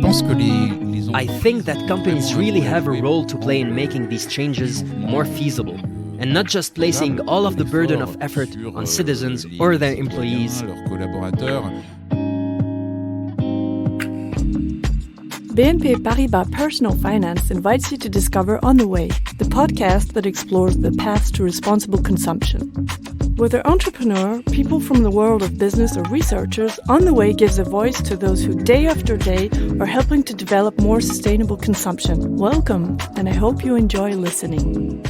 I think that companies really have a role to play in making these changes more feasible, and not just placing all of the burden of effort on citizens or their employees. BNP Paribas Personal Finance invites you to discover On the Way, the podcast that explores the paths to responsible consumption. Whether entrepreneur, people from the world of business, or researchers, On the Way gives a voice to those who day after day are helping to develop more sustainable consumption. Welcome, and I hope you enjoy listening.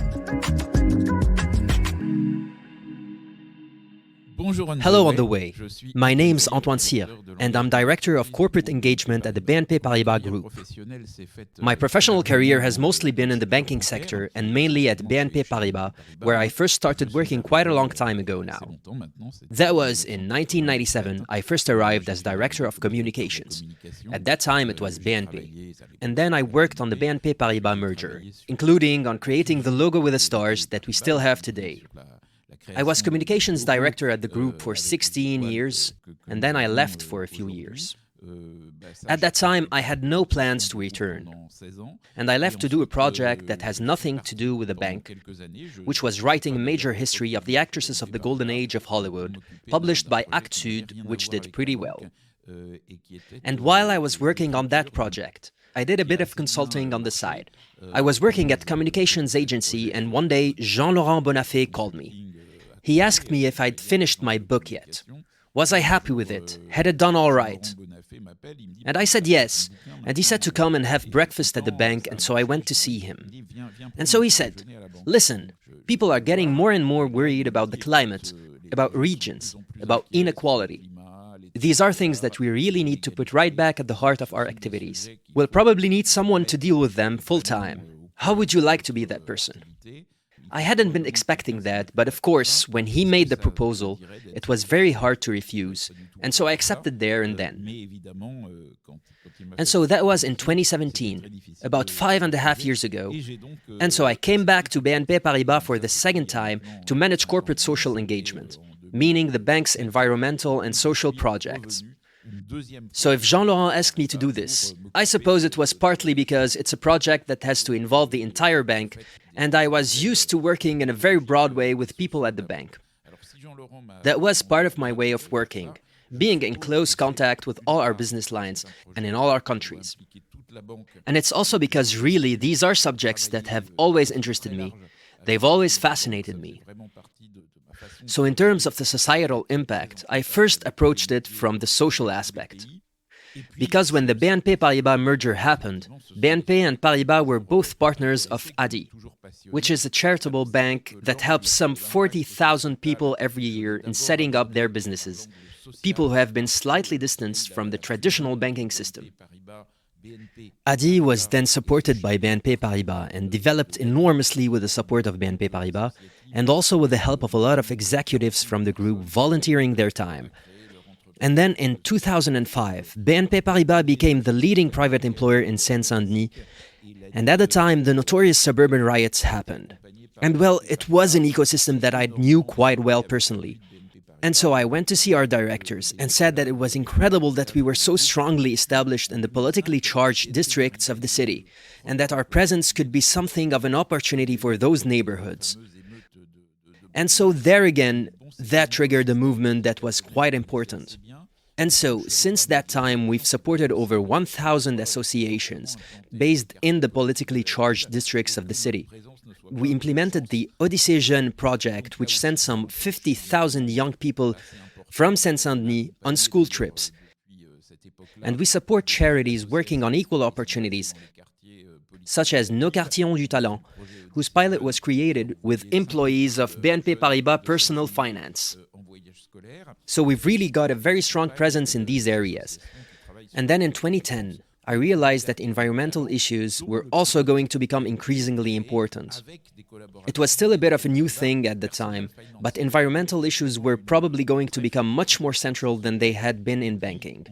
Hello On the Way. My name's Antoine Sire, and I'm Director of Corporate Engagement at the BNP Paribas Group. My professional career has mostly been in the banking sector and mainly at BNP Paribas, where I first started working quite a long time ago now. That was in 1997, I first arrived as Director of Communications. At that time it was BNP. And then I worked on the BNP Paribas merger, including on creating the logo with the stars that we still have today. I was communications director at the group for 16 years, and then I left for a few years. At that time, I had no plans to return, and I left to do a project that has nothing to do with the bank, which was writing a major history of the actresses of the golden age of Hollywood, published by Actes Sud, which did pretty well. And while I was working on that project, I did a bit of consulting on the side. I was working at a communications agency, and one day, Jean-Laurent Bonnafé called me. He asked me if I'd finished my book yet. Was I happy with it? Had it done all right? And I said yes, and he said to come and have breakfast at the bank, and so I went to see him. And so he said, listen, people are getting more and more worried about the climate, about regions, about inequality. These are things that we really need to put right back at the heart of our activities. We'll probably need someone to deal with them full-time. How would you like to be that person? I hadn't been expecting that, but of course, when he made the proposal, it was very hard to refuse, and so I accepted there and then. And so that was in 2017, about 5.5 years ago, and so I came back to BNP Paribas for the second time to manage corporate social engagement, meaning the bank's environmental and social projects. So if Jean-Laurent asked me to do this, I suppose it was partly because it's a project that has to involve the entire bank, and I was used to working in a very broad way with people at the bank. That was part of my way of working, being in close contact with all our business lines and in all our countries. And it's also because really these are subjects that have always interested me. They've always fascinated me. So in terms of the societal impact, I first approached it from the social aspect. Because when the BNP Paribas merger happened, BNP and Paribas were both partners of ADI, which is a charitable bank that helps some 40,000 people every year in setting up their businesses, people who have been slightly distanced from the traditional banking system. ADI was then supported by BNP Paribas and developed enormously with the support of BNP Paribas and also with the help of a lot of executives from the group volunteering their time. And then in 2005, BNP Paribas became the leading private employer in Seine-Saint-Denis, and at the time the notorious suburban riots happened. And well, it was an ecosystem that I knew quite well personally. And so I went to see our directors and said that it was incredible that we were so strongly established in the politically charged districts of the city, and that our presence could be something of an opportunity for those neighborhoods. And so there again, that triggered a movement that was quite important. And so, since that time, we've supported over 1,000 associations based in the politically charged districts of the city. We implemented the Odyssée Jeune project, which sent some 50,000 young people from Seine-Saint-Denis on school trips. And we support charities working on equal opportunities, such as Nos Quartiers ont du Talent, whose pilot was created with employees of BNP Paribas Personal Finance. So we've really got a very strong presence in these areas. And then in 2010, I realized that environmental issues were also going to become increasingly important. It was still a bit of a new thing at the time, but environmental issues were probably going to become much more central than they had been in banking.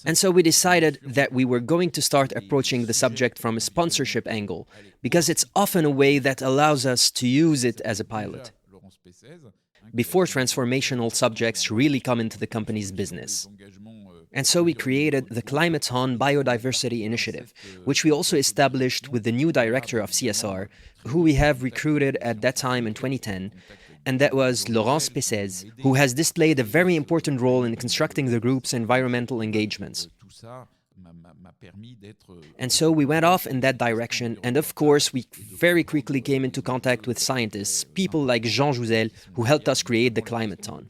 And so we decided that we were going to start approaching the subject from a sponsorship angle, because it's often a way that allows us to use it as a pilot, before transformational subjects really come into the company's business. And so we created the Climaton Biodiversity Initiative, which we also established with the new director of CSR, who we have recruited at that time in 2010, and that was Laurence Pessez, who has displayed a very important role in constructing the group's environmental engagements. And so we went off in that direction, and of course we very quickly came into contact with scientists, people like Jean Jouzel, who helped us create the Climaton.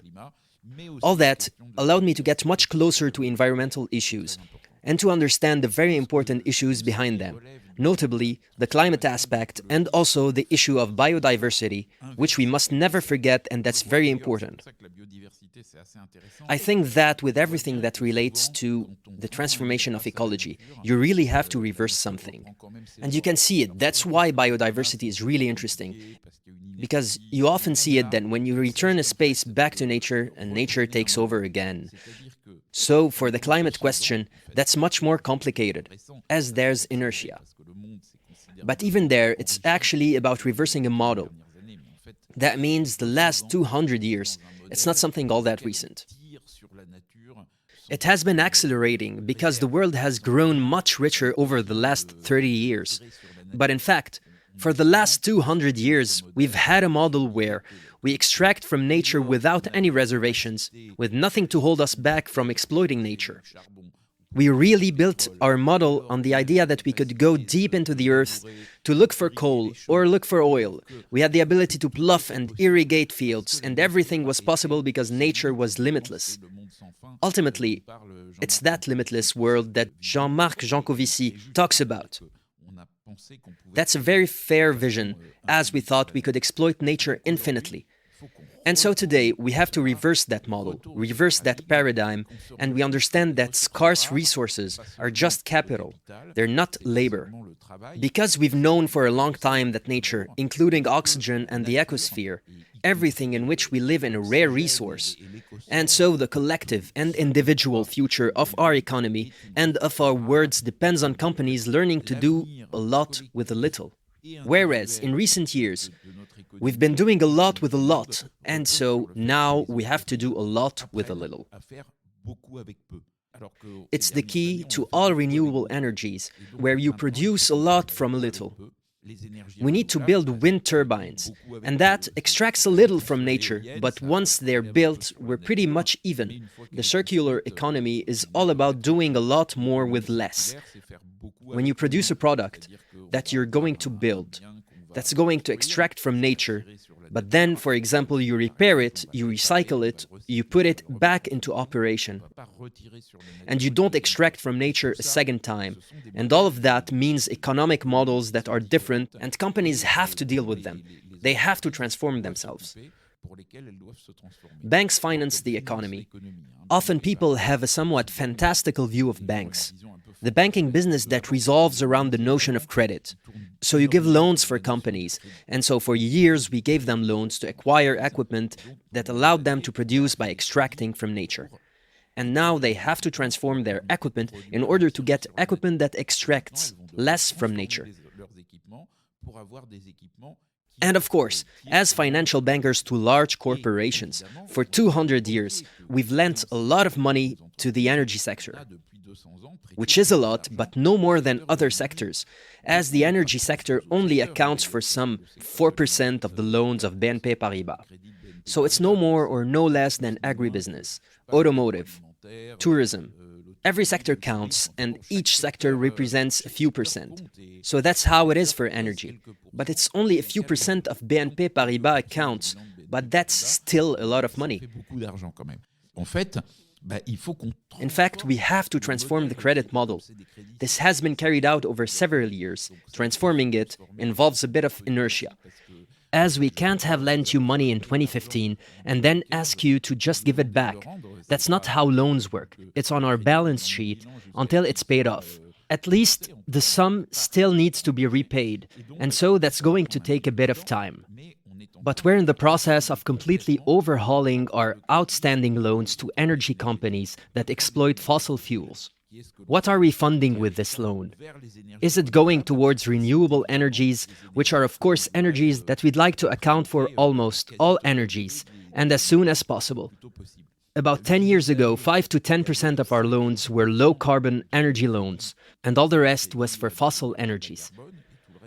All that allowed me to get much closer to environmental issues and to understand the very important issues behind them, notably the climate aspect and also the issue of biodiversity, which we must never forget, and that's very important. I think that with everything that relates to the transformation of ecology, you really have to reverse something. And you can see it. That's why biodiversity is really interesting. Because you often see it then when you return a space back to nature and nature takes over again. So for the climate question, that's much more complicated, as there's inertia. But even there, it's actually about reversing a model. That means the last 200 years, it's not something all that recent. It has been accelerating because the world has grown much richer over the last 30 years. But in fact, for the last 200 years, we've had a model where we extract from nature without any reservations, with nothing to hold us back from exploiting nature. We really built our model on the idea that we could go deep into the earth to look for coal or look for oil. We had the ability to plough and irrigate fields, and everything was possible because nature was limitless. Ultimately, it's that limitless world that Jean-Marc Jancovici talks about. That's a very fair vision, as we thought we could exploit nature infinitely. And so today, we have to reverse that model, reverse that paradigm, and we understand that scarce resources are just capital. They're not labor. Because we've known for a long time that nature, including oxygen and the ecosphere, everything in which we live in a rare resource, and so the collective and individual future of our economy and of our words depends on companies learning to do a lot with a little. Whereas in recent years, we've been doing a lot with a lot, and so now we have to do a lot with a little. It's the key to all renewable energies, where you produce a lot from a little. We need to build wind turbines, and that extracts a little from nature, but once they're built, we're pretty much even. The circular economy is all about doing a lot more with less. When you produce a product that you're going to build, that's going to extract from nature, but then, for example, you repair it, you recycle it, you put it back into operation. And you don't extract from nature a second time. And all of that means economic models that are different, and companies have to deal with them. They have to transform themselves. Banks finance the economy. Often people have a somewhat fantastical view of banks. The banking business that revolves around the notion of credit. So you give loans for companies, and so for years we gave them loans to acquire equipment that allowed them to produce by extracting from nature. And now they have to transform their equipment in order to get equipment that extracts less from nature. And of course, as financial bankers to large corporations, for 200 years, we've lent a lot of money to the energy sector, which is a lot, but no more than other sectors, as the energy sector only accounts for some 4% of the loans of BNP Paribas. So it's no more or no less than agribusiness, automotive, tourism. Every sector counts, and each sector represents a few percent. So that's how it is for energy. But it's only a few percent of BNP Paribas accounts, but that's still a lot of money. In fact, we have to transform the credit model. This has been carried out over several years. Transforming it involves a bit of inertia. As we can't have lent you money in 2015 and then ask you to just give it back. That's not how loans work. It's on our balance sheet until it's paid off. At least the sum still needs to be repaid, and so that's going to take a bit of time. But we're in the process of completely overhauling our outstanding loans to energy companies that exploit fossil fuels. What are we funding with this loan? Is it going towards renewable energies, which are of course energies that we'd like to account for almost all energies, and as soon as possible? About 10 years ago, 5 to 10% of our loans were low-carbon energy loans, and all the rest was for fossil energies.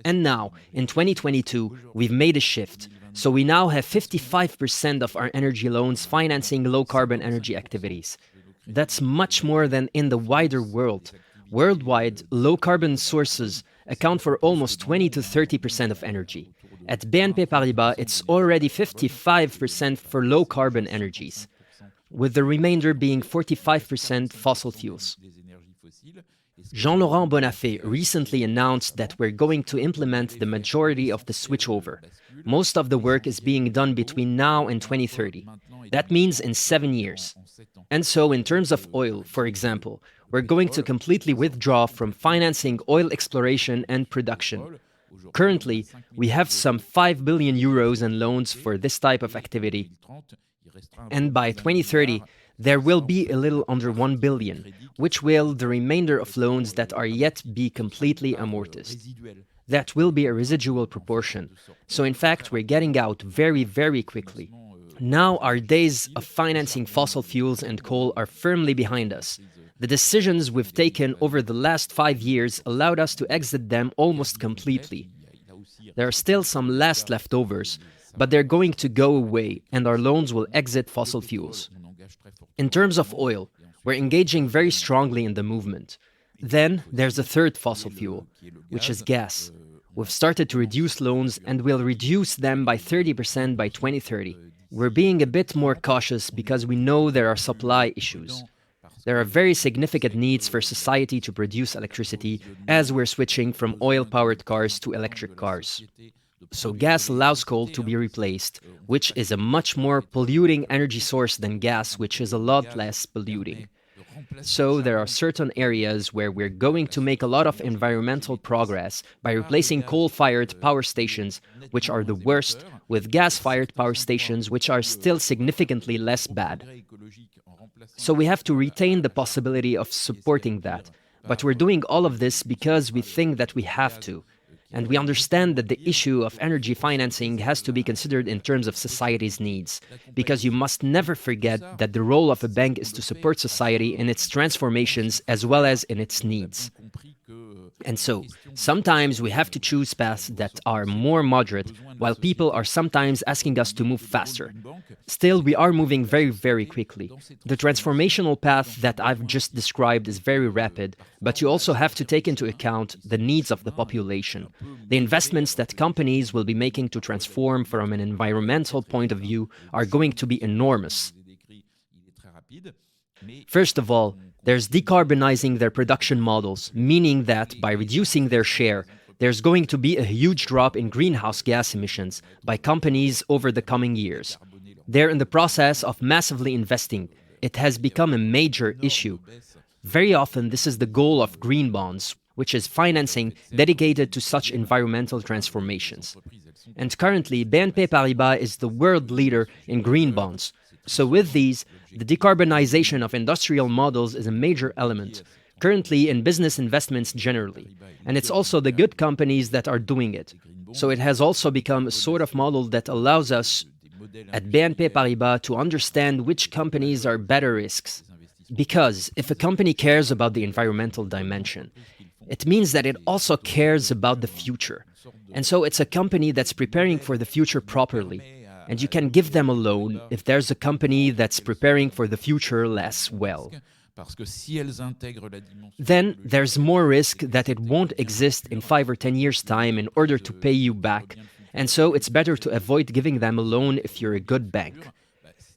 And now, in 2022, we've made a shift. So we now have 55% of our energy loans financing low-carbon energy activities. That's much more than in the wider world. Worldwide, low-carbon sources account for almost 20 to 30% of energy. At BNP Paribas, it's already 55% for low-carbon energies, with the remainder being 45% fossil fuels. Jean-Laurent Bonnafé recently announced that we're going to implement the majority of the switchover. Most of the work is being done between now and 2030. That means in 7 years. And so in terms of oil, for example, we're going to completely withdraw from financing oil exploration and production. Currently, we have some 5 billion euros in loans for this type of activity. And by 2030, there will be a little under 1 billion, which will the remainder of loans that are yet be completely amortized. That will be a residual proportion. So in fact, we're getting out very, very quickly. Now our days of financing fossil fuels and coal are firmly behind us. The decisions we've taken over the last 5 years allowed us to exit them almost completely. There are still some last leftovers, but they're going to go away and our loans will exit fossil fuels. In terms of oil, we're engaging very strongly in the movement. Then there's a third fossil fuel, which is gas. We've started to reduce loans and we'll reduce them by 30% by 2030. We're being a bit more cautious because we know there are supply issues. There are very significant needs for society to produce electricity as we're switching from oil-powered cars to electric cars. So gas allows coal to be replaced, which is a much more polluting energy source than gas, which is a lot less polluting. So there are certain areas where we're going to make a lot of environmental progress by replacing coal-fired power stations, which are the worst, with gas-fired power stations, which are still significantly less bad. So we have to retain the possibility of supporting that. But we're doing all of this because we think that we have to. And we understand that the issue of energy financing has to be considered in terms of society's needs, because you must never forget that the role of a bank is to support society in its transformations as well as in its needs. And so, sometimes we have to choose paths that are more moderate, while people are sometimes asking us to move faster. Still, we are moving very, very quickly. The transformational path that I've just described is very rapid, but you also have to take into account the needs of the population. The investments that companies will be making to transform from an environmental point of view are going to be enormous. First of all, there's decarbonizing their production models, meaning that by reducing their share, there's going to be a huge drop in greenhouse gas emissions by companies over the coming years. They're in the process of massively investing. It has become a major issue. Very often, this is the goal of green bonds, which is financing dedicated to such environmental transformations. And currently, BNP Paribas is the world leader in green bonds. So with these, the decarbonization of industrial models is a major element, currently in business investments generally. And it's also the good companies that are doing it. So it has also become a sort of model that allows us at BNP Paribas to understand which companies are better risks. Because if a company cares about the environmental dimension, it means that it also cares about the future. And so it's a company that's preparing for the future properly. And you can give them a loan if there's a company that's preparing for the future less well. Then there's more risk that it won't exist in 5 or 10 years' time in order to pay you back. And so it's better to avoid giving them a loan if you're a good bank.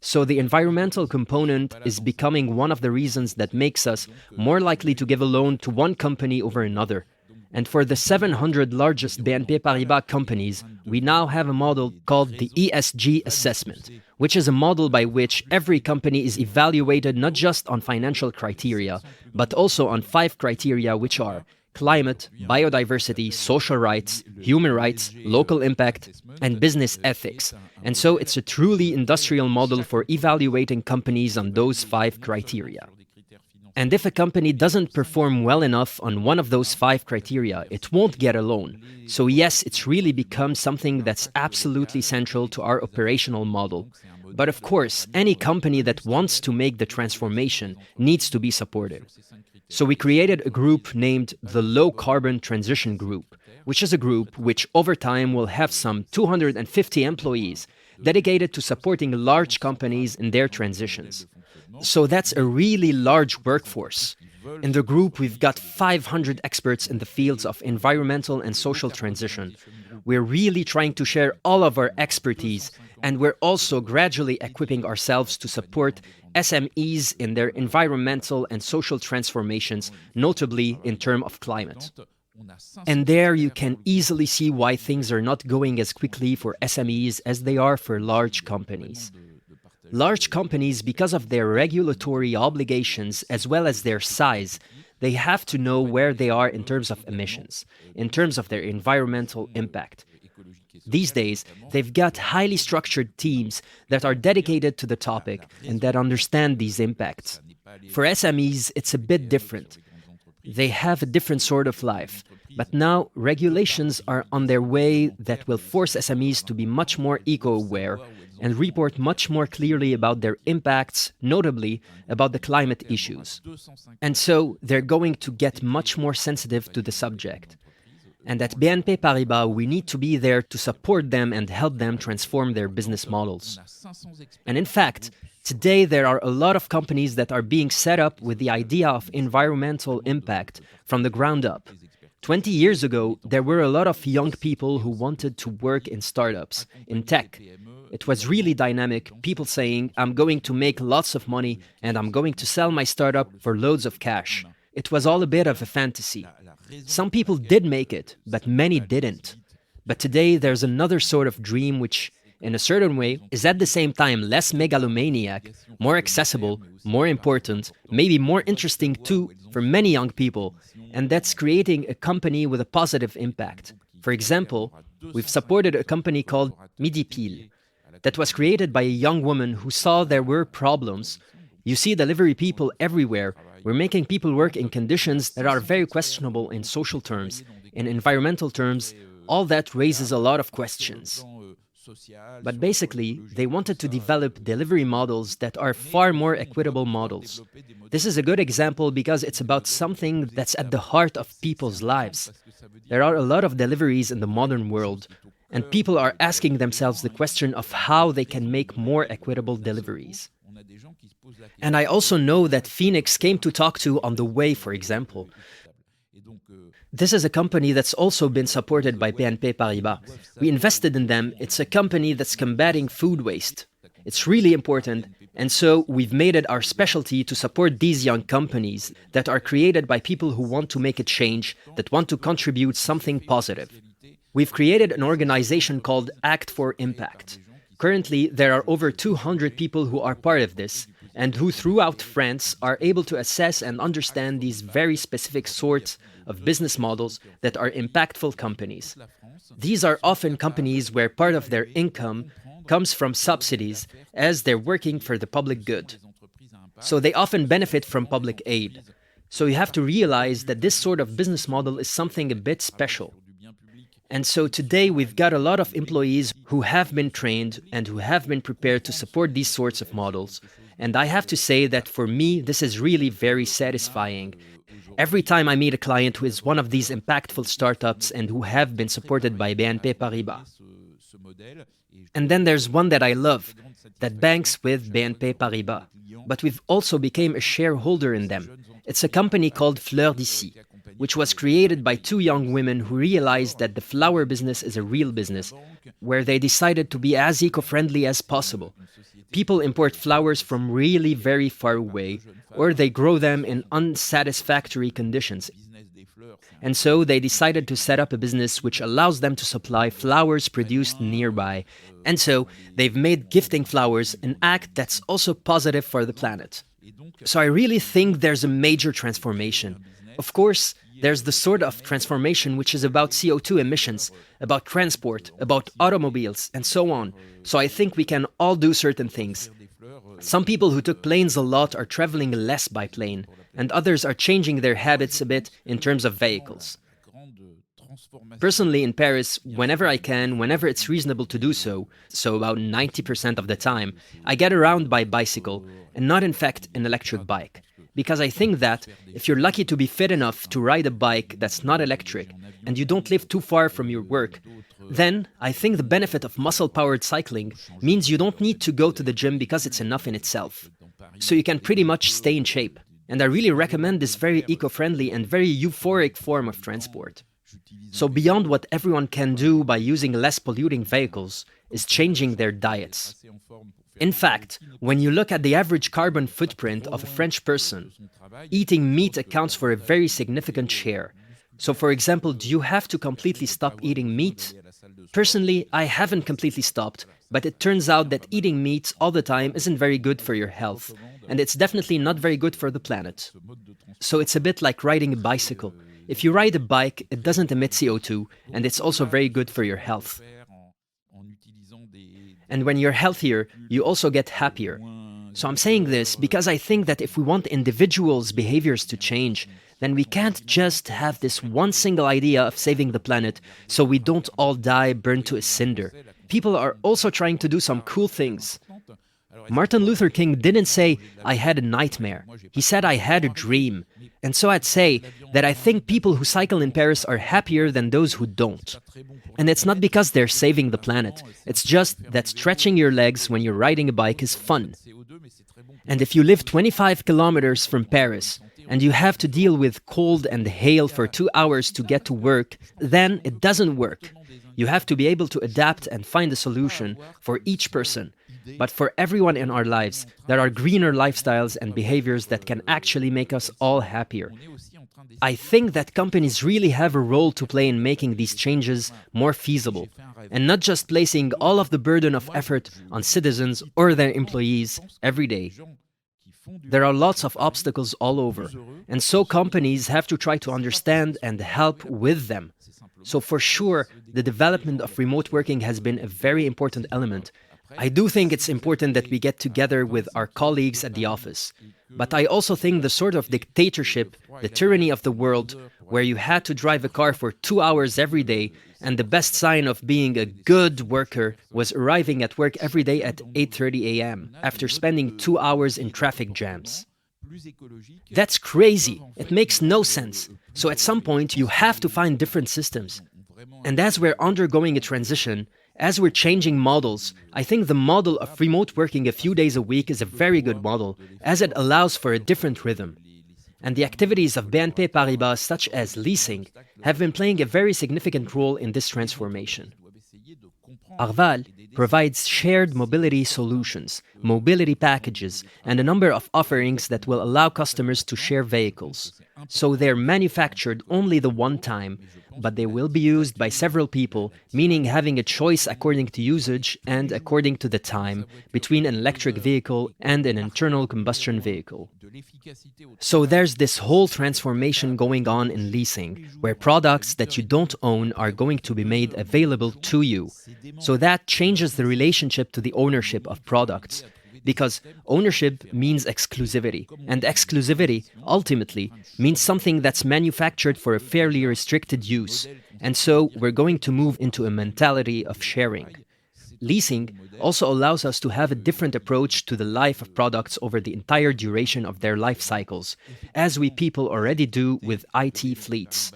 So the environmental component is becoming one of the reasons that makes us more likely to give a loan to one company over another. And for the 700 largest BNP Paribas companies, we now have a model called the ESG assessment, which is a model by which every company is evaluated not just on financial criteria, but also on 5 criteria, which are climate, biodiversity, social rights, human rights, local impact, and business ethics. And so it's a truly industrial model for evaluating companies on those 5 criteria. And if a company doesn't perform well enough on one of those 5 criteria, it won't get a loan. So yes, it's really become something that's absolutely central to our operational model. But of course, any company that wants to make the transformation needs to be supported. So we created a group named the Low Carbon Transition Group, which is a group which over time will have some 250 employees dedicated to supporting large companies in their transitions. So that's a really large workforce. In the group, we've got 500 experts in the fields of environmental and social transition. We're really trying to share all of our expertise, and we're also gradually equipping ourselves to support SMEs in their environmental and social transformations, notably in terms of climate. And there you can easily see why things are not going as quickly for SMEs as they are for large companies. Large companies, because of their regulatory obligations as well as their size, they have to know where they are in terms of emissions, in terms of their environmental impact. These days, they've got highly structured teams that are dedicated to the topic and that understand these impacts. For SMEs, it's a bit different. They have a different sort of life. But now, regulations are on their way that will force SMEs to be much more eco-aware and report much more clearly about their impacts, notably about the climate issues. And so, they're going to get much more sensitive to the subject. And at BNP Paribas, we need to be there to support them and help them transform their business models. And in fact, today there are a lot of companies that are being set up with the idea of environmental impact from the ground up. 20 years ago, there were a lot of young people who wanted to work in startups, in tech. It was really dynamic, people saying, I'm going to make lots of money and I'm going to sell my startup for loads of cash. It was all a bit of a fantasy. Some people did make it, but many didn't. But today there's another sort of dream which, in a certain way, is at the same time less megalomaniac, more accessible, more important, maybe more interesting too for many young people, and that's creating a company with a positive impact. For example, we've supported a company called Midi Pile that was created by a young woman who saw there were problems. You see delivery people everywhere. We're making people work in conditions that are very questionable in social terms, in environmental terms. All that raises a lot of questions. But basically, they wanted to develop delivery models that are far more equitable models. This is a good example because it's about something that's at the heart of people's lives. There are a lot of deliveries in the modern world, and people are asking themselves the question of how they can make more equitable deliveries. And I also know that Phoenix came to talk to on the way, for example. This is a company that's also been supported by BNP Paribas. We invested in them. It's a company that's combating food waste. It's really important, and so we've made it our specialty to support these young companies that are created by people who want to make a change, that want to contribute something positive. We've created an organization called Act for Impact. Currently, there are over 200 people who are part of this, and who throughout France are able to assess and understand these very specific sorts of business models that are impactful companies. These are often companies where part of their income comes from subsidies as they're working for the public good. So they often benefit from public aid. So you have to realize that this sort of business model is something a bit special. And so today we've got a lot of employees who have been trained and who have been prepared to support these sorts of models. And I have to say that for me, this is really very satisfying. Every time I meet a client who is one of these impactful startups and who have been supported by BNP Paribas. And then there's one that I love, that banks with BNP Paribas. But we've also become a shareholder in them. It's a company called Fleur d'ici, which was created by two young women who realized that the flower business is a real business, where they decided to be as eco-friendly as possible. People import flowers from really very far away, or they grow them in unsatisfactory conditions. And so they decided to set up a business which allows them to supply flowers produced nearby. And so they've made gifting flowers an act that's also positive for the planet. So I really think there's a major transformation. Of course, there's the sort of transformation which is about CO2 emissions, about transport, about automobiles, and so on. So I think we can all do certain things. Some people who took planes a lot are traveling less by plane, and others are changing their habits a bit in terms of vehicles. Personally, in Paris, whenever I can, whenever it's reasonable to do so, so about 90% of the time, I get around by bicycle, and not in fact an electric bike. Because I think that if you're lucky to be fit enough to ride a bike that's not electric, and you don't live too far from your work, then I think the benefit of muscle-powered cycling means you don't need to go to the gym because it's enough in itself. So you can pretty much stay in shape. And I really recommend this very eco-friendly and very euphoric form of transport. So beyond what everyone can do by using less polluting vehicles is changing their diets. In fact, when you look at the average carbon footprint of a French person, eating meat accounts for a very significant share. So for example, do you have to completely stop eating meat? Personally, I haven't completely stopped, but it turns out that eating meat all the time isn't very good for your health, and it's definitely not very good for the planet. So it's a bit like riding a bicycle. If you ride a bike, it doesn't emit CO2, and it's also very good for your health. And when you're healthier, you also get happier. So I'm saying this because I think that if we want individuals' behaviors to change, then we can't just have this one single idea of saving the planet so we don't all die burned to a cinder. People are also trying to do some cool things. Martin Luther King didn't say, "I had a nightmare." He said, "I had a dream." And so I'd say that I think people who cycle in Paris are happier than those who don't. And it's not because they're saving the planet. It's just that stretching your legs when you're riding a bike is fun. And if you live 25 kilometers from Paris, and you have to deal with cold and hail for 2 hours to get to work, then it doesn't work. You have to be able to adapt and find a solution for each person. But for everyone in our lives, there are greener lifestyles and behaviors that can actually make us all happier. I think that companies really have a role to play in making these changes more feasible, and not just placing all of the burden of effort on citizens or their employees every day. There are lots of obstacles all over, and so companies have to try to understand and help with them. So for sure, the development of remote working has been a very important element. I do think it's important that we get together with our colleagues at the office. But I also think the sort of dictatorship, the tyranny of the world, where you had to drive a car for 2 hours every day, and the best sign of being a good worker was arriving at work every day at 8:30 a.m. after spending 2 hours in traffic jams. That's crazy. It makes no sense. So at some point, you have to find different systems. And as we're undergoing a transition, as we're changing models, I think the model of remote working a few days a week is a very good model, as it allows for a different rhythm. And the activities of BNP Paribas, such as leasing, have been playing a very significant role in this transformation. Arval provides shared mobility solutions, mobility packages, and a number of offerings that will allow customers to share vehicles. So they're manufactured only the one time, but they will be used by several people, meaning having a choice according to usage and according to the time between an electric vehicle and an internal combustion vehicle. So there's this whole transformation going on in leasing, where products that you don't own are going to be made available to you. So that changes the relationship to the ownership of products. Because ownership means exclusivity, and exclusivity, ultimately, means something that's manufactured for a fairly restricted use. And so we're going to move into a mentality of sharing. Leasing also allows us to have a different approach to the life of products over the entire duration of their life cycles, as we people already do with IT fleets.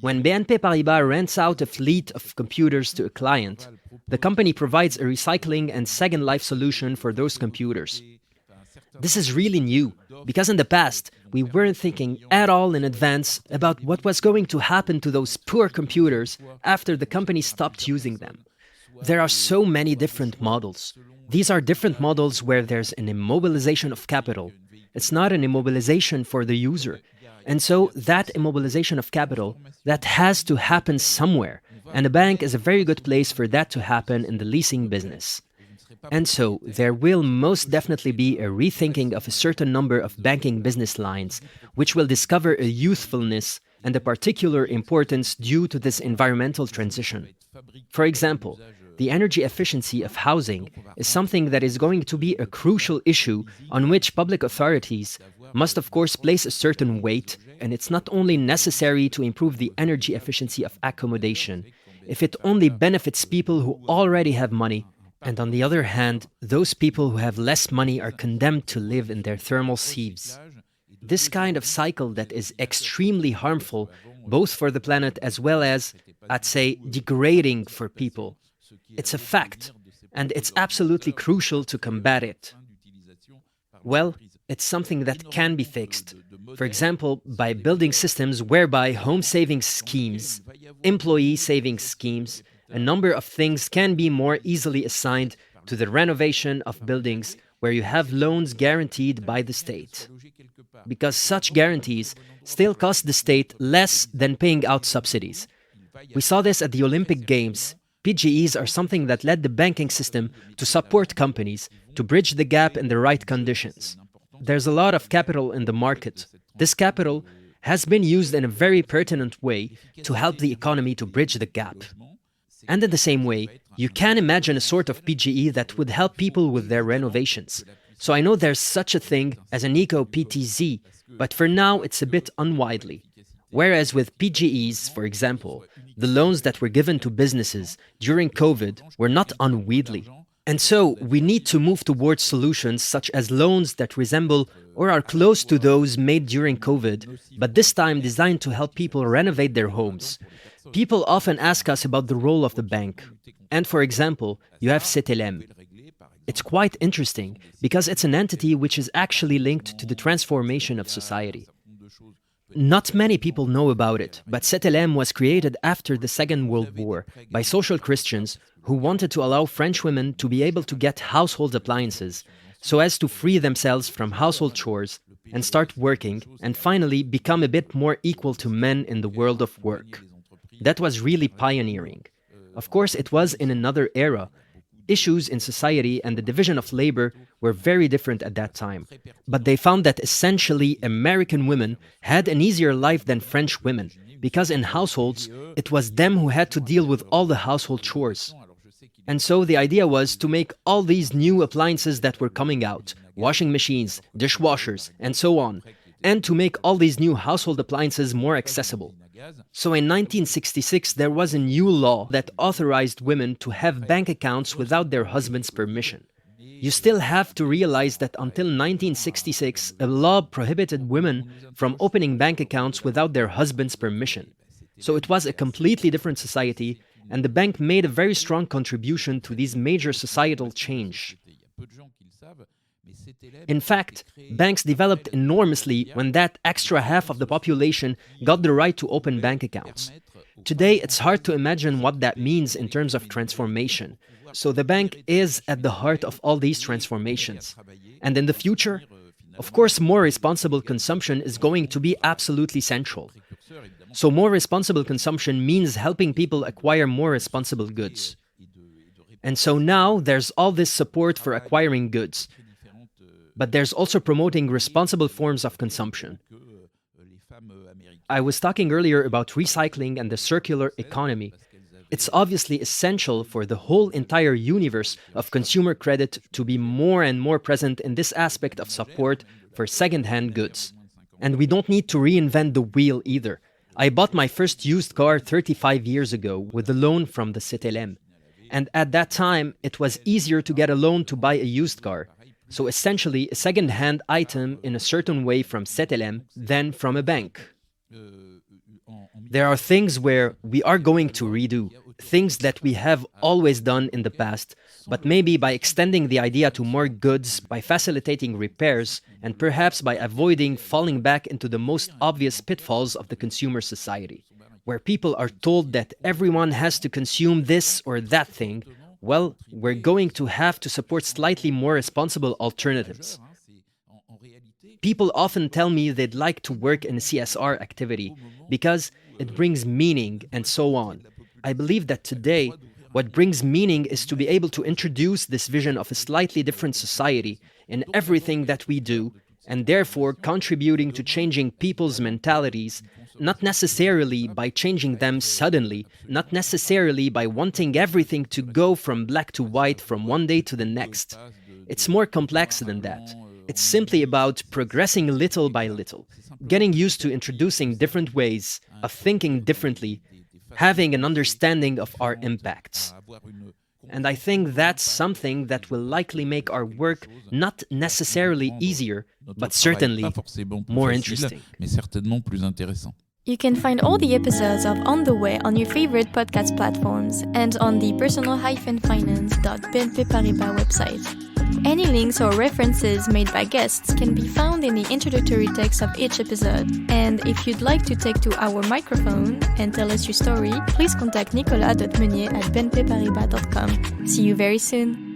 When BNP Paribas rents out a fleet of computers to a client, the company provides a recycling and second life solution for those computers. This is really new, because in the past, we weren't thinking at all in advance about what was going to happen to those poor computers after the company stopped using them. There are so many different models. These are different models where there's an immobilization of capital. It's not an immobilization for the user. And so that immobilization of capital, that has to happen somewhere. And a bank is a very good place for that to happen in the leasing business. And so there will most definitely be a rethinking of a certain number of banking business lines, which will discover a youthfulness and a particular importance due to this environmental transition. For example, The energy efficiency of housing is something that is going to be a crucial issue on which public authorities must of course place a certain weight, and it's not only necessary to improve the energy efficiency of accommodation if it only benefits people who already have money, and on the other hand, those people who have less money are condemned to live in their thermal sieves. This kind of cycle that is extremely harmful both for the planet as well as, I'd say, degrading for people. It's a fact, and it's absolutely crucial to combat it. Well, it's something that can be fixed. For example, by building systems whereby home savings schemes, employee savings schemes, a number of things can be more easily assigned to the renovation of buildings where you have loans guaranteed by the state. Because such guarantees still cost the state less than paying out subsidies. We saw this at the Olympic Games. PGEs are something that led the banking system to support companies to bridge the gap in the right conditions. There's a lot of capital in the market. This capital has been used in a very pertinent way to help the economy to bridge the gap. And in the same way, you can imagine a sort of PGE that would help people with their renovations. So I know there's such a thing as an eco-PTZ, but for now it's a bit unwidely. Whereas with PGEs, for example, the loans that were given to businesses during COVID were not unwieldy. And so we need to move towards solutions such as loans that resemble or are close to those made during COVID, but this time designed to help people renovate their homes. People often ask us about the role of the bank. And for example, you have CTLM. It's quite interesting because it's an entity which is actually linked to the transformation of society. Not many people know about it, but CTLM was created after the Second World War by social Christians who wanted to allow French women to be able to get household appliances so as to free themselves from household chores and start working and finally become a bit more equal to men in the world of work. That was really pioneering. Of course, it was in another era. Issues in society and the division of labor were very different at that time. But they found that essentially American women had an easier life than French women, because in households, it was them who had to deal with all the household chores. And so the idea was to make all these new appliances that were coming out, washing machines, dishwashers, and so on, and to make all these new household appliances more accessible. So in 1966, there was a new law that authorized women to have bank accounts without their husband's permission. You still have to realize that until 1966, a law prohibited women from opening bank accounts without their husband's permission. So it was a completely different society, and the bank made a very strong contribution to these major societal change. In fact, banks developed enormously when that extra half of the population got the right to open bank accounts. Today, it's hard to imagine what that means in terms of transformation. So the bank is at the heart of all these transformations. And in the future, of course, more responsible consumption is going to be absolutely central. So more responsible consumption means helping people acquire more responsible goods. And so now there's all this support for acquiring goods. But there's also promoting responsible forms of consumption. I was talking earlier about recycling and the circular economy. It's obviously essential for the whole entire universe of consumer credit to be more and more present in this aspect of support for second-hand goods. And we don't need to reinvent the wheel either. I bought my first used car 35 years ago with a loan from the CTLM. And at that time, it was easier to get a loan to buy a used car. So essentially, a second-hand item in a certain way from CTLM than from a bank. There are things where we are going to redo, things that we have always done in the past, but maybe by extending the idea to more goods, by facilitating repairs, and perhaps by avoiding falling back into the most obvious pitfalls of the consumer society, where people are told that everyone has to consume this or that thing. Well, we're going to have to support slightly more responsible alternatives. People often tell me they'd like to work in a CSR activity because it brings meaning and so on. I believe that today, what brings meaning is to be able to introduce this vision of a slightly different society in everything that we do and therefore contributing to changing people's mentalities, not necessarily by changing them suddenly, not necessarily by wanting everything to go from black to white from one day to the next. It's more complex than that. It's simply about progressing little by little, getting used to introducing different ways of thinking differently, having an understanding of our impacts. And I think that's something that will likely make our work not necessarily easier, but certainly more interesting. You can find all the episodes of On the Way on your favorite podcast platforms and on the personal-finance.bnp Paribas website. Any links or references made by guests can be found in the introductory text of each episode. And if you'd like to take to our microphone and tell us your story, please contact nicolas.meunier@bnpparibas.com. See you very soon!